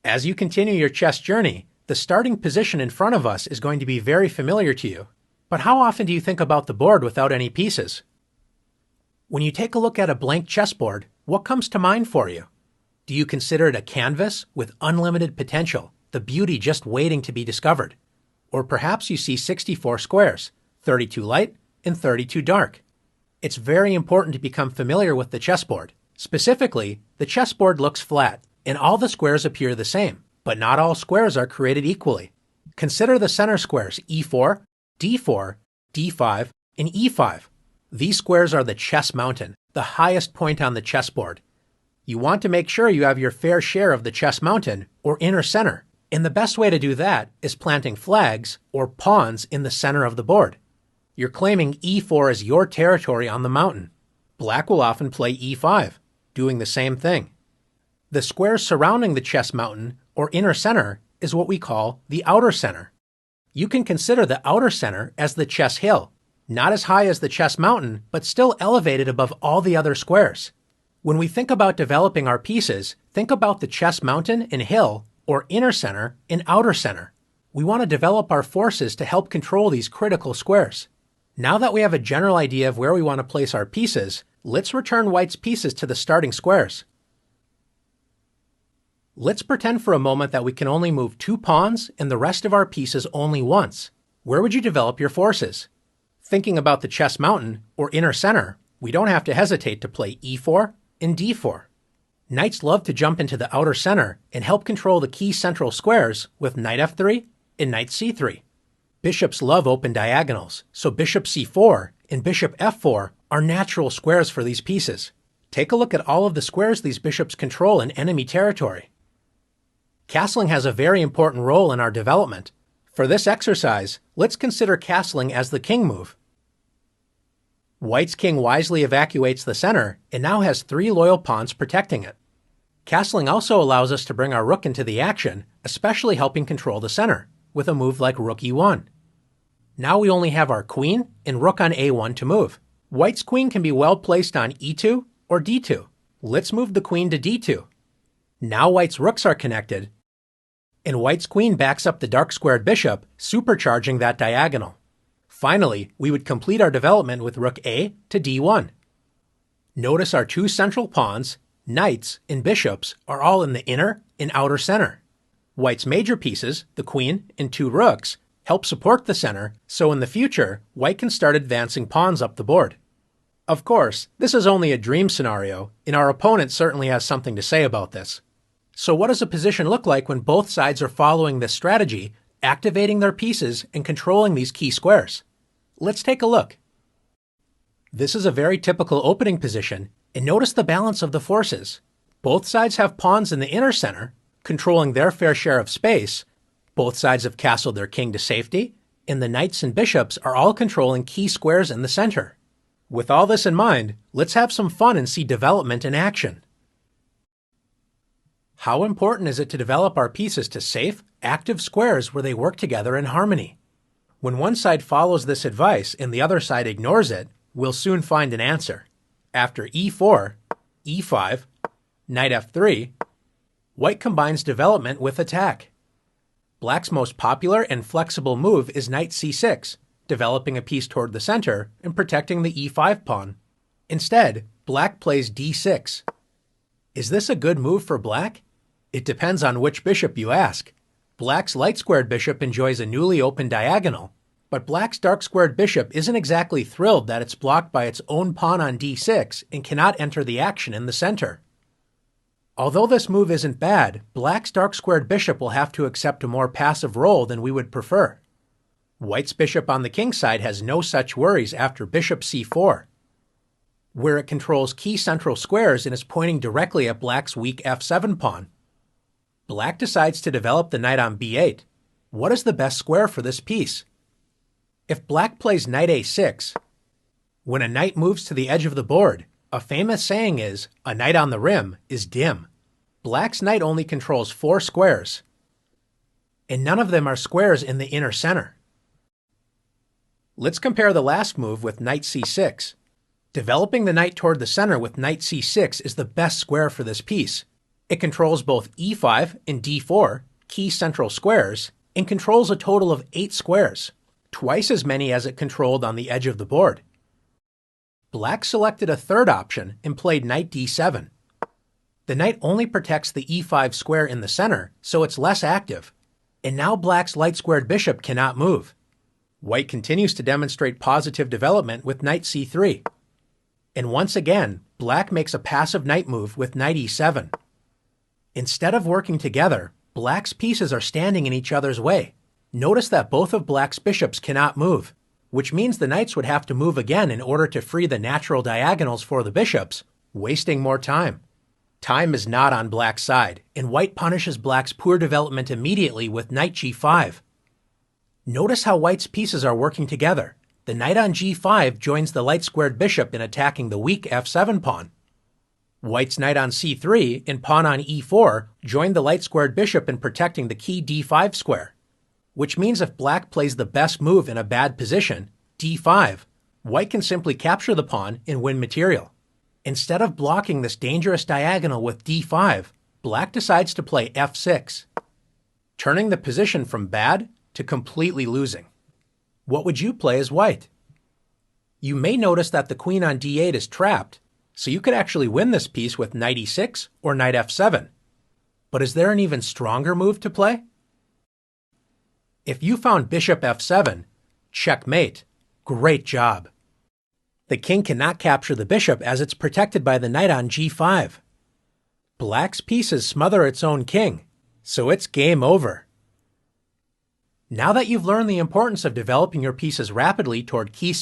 As you continue your chess journey, the starting position in front of us is going to be very familiar to you. But how often do you think about the board without any pieces? When you take a look at a blank chessboard, what comes to mind for you? Do you consider it a canvas with unlimited potential, the beauty just waiting to be discovered? Or perhaps you see 64 squares, 32 light and 32 dark. It's very important to become familiar with the chessboard. Specifically, the chessboard looks flat, and all the squares appear the same, but not all squares are created equally. Consider the center squares E4, D4, D5, and E5. These squares are the chess mountain, the highest point on the chessboard. You want to make sure you have your fair share of the chess mountain, or inner center, and the best way to do that is planting flags, or pawns, in the center of the board. You're claiming E4 as your territory on the mountain. Black will often play E5, doing the same thing. The squares surrounding the chess mountain, or inner center, is what we call the outer center. You can consider the outer center as the chess hill, not as high as the chess mountain, but still elevated above all the other squares. When we think about developing our pieces, think about the chess mountain and hill, or inner center and outer center. We want to develop our forces to help control these critical squares. Now that we have a general idea of where we want to place our pieces, let's return White's pieces to the starting squares. Let's pretend for a moment that we can only move 2 pawns and the rest of our pieces only once. Where would you develop your forces? Thinking about the chess mountain, or inner center, we don't have to hesitate to play E4 and D4. Knights love to jump into the outer center and help control the key central squares with knight F3 and knight C3. Bishops love open diagonals, so bishop C4 and bishop F4 are natural squares for these pieces. Take a look at all of the squares these bishops control in enemy territory. Castling has a very important role in our development. For this exercise, let's consider castling as the king move. White's king wisely evacuates the center and now has 3 loyal pawns protecting it. Castling also allows us to bring our rook into the action, especially helping control the center, with a move like rook E1. Now we only have our queen and rook on A1 to move. White's queen can be well placed on E2 or D2. Let's move the queen to D2. Now White's rooks are connected, and White's queen backs up the dark squared bishop, supercharging that diagonal. Finally, we would complete our development with rook A to D1. Notice our 2 central pawns, knights, and bishops are all in the inner and outer center. White's major pieces, the queen and 2 rooks, help support the center, so in the future, White can start advancing pawns up the board. Of course, this is only a dream scenario, and our opponent certainly has something to say about this. So what does a position look like when both sides are following this strategy, activating their pieces and controlling these key squares? Let's take a look. This is a very typical opening position, and notice the balance of the forces. Both sides have pawns in the inner center, controlling their fair share of space. Both sides have castled their king to safety, and the knights and bishops are all controlling key squares in the center. With all this in mind, let's have some fun and see development in action. How important is it to develop our pieces to safe, active squares where they work together in harmony? When one side follows this advice and the other side ignores it, we'll soon find an answer. After E4, E5, knight F3, White combines development with attack. Black's most popular and flexible move is knight C6, developing a piece toward the center and protecting the E5 pawn. Instead, Black plays D6. Is this a good move for Black? It depends on which bishop you ask. Black's light-squared bishop enjoys a newly opened diagonal, but Black's dark-squared bishop isn't exactly thrilled that it's blocked by its own pawn on D6 and cannot enter the action in the center. Although this move isn't bad, Black's dark-squared bishop will have to accept a more passive role than we would prefer. White's bishop on the king side has no such worries after bishop C4, where it controls key central squares and is pointing directly at Black's weak F7 pawn. Black decides to develop the knight on B8. What is the best square for this piece? If Black plays knight A6, when a knight moves to the edge of the board, a famous saying is, a knight on the rim is dim. Black's knight only controls 4 squares, and none of them are squares in the inner center. Let's compare the last move with knight C6. Developing the knight toward the center with knight C6 is the best square for this piece. It controls both e5 and d4, key central squares, and controls a total of 8 squares, twice as many as it controlled on the edge of the board. Black selected a third option and played knight d7. The knight only protects the e5 square in the center, so it's less active, and now Black's light-squared bishop cannot move. White continues to demonstrate positive development with knight c3. And once again, Black makes a passive knight move with knight e7. Instead of working together, Black's pieces are standing in each other's way. Notice that both of Black's bishops cannot move, which means the knights would have to move again in order to free the natural diagonals for the bishops, wasting more time. Time is not on Black's side, and White punishes Black's poor development immediately with knight g5. Notice how White's pieces are working together. The knight on g5 joins the light-squared bishop in attacking the weak f7 pawn. White's knight on c3 and pawn on e4 join the light-squared bishop in protecting the key d5 square, which means if Black plays the best move in a bad position, d5, White can simply capture the pawn and win material. Instead of blocking this dangerous diagonal with d5, Black decides to play f6, turning the position from bad to completely losing. What would you play as White? You may notice that the queen on d8 is trapped, so you could actually win this piece with knight e6 or knight f7. But is there an even stronger move to play? If you found bishop f7, checkmate. Great job. The king cannot capture the bishop as it's protected by the knight on g5. Black's pieces smother its own king, so it's game over. Now that you've learned the importance of developing your pieces rapidly toward key